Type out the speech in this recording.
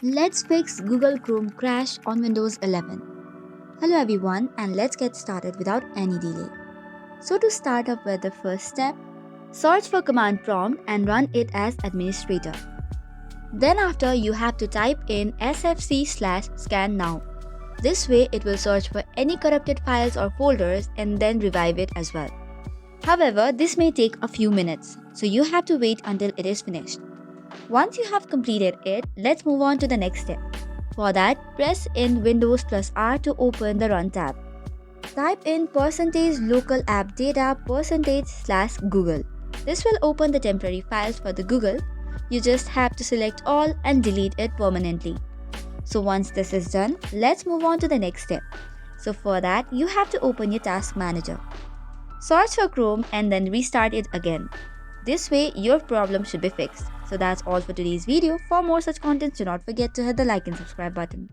Let's fix Google Chrome crash on Windows 11. Hello everyone, and let's get started without any delay. So to start up with the first step, search for command prompt and run it as administrator. Then after you have to type in sfc/scan now. This way it will search for any corrupted files or folders and then revive it as well. However, this may take a few minutes, so you have to wait until it is finished. Once you have completed it, let's move on to the next step. For that, press in Windows plus R to open the Run tab. Type in %local app data %/Google. This will open the temporary files for the Google. You just have to select all and delete it permanently. So once this is done, let's move on to the next step. So for that, you have to open your task manager. Search for Chrome and then restart it again. This way, your problem should be fixed. So that's all for today's video. For more such contents, do not forget to hit the like and subscribe button.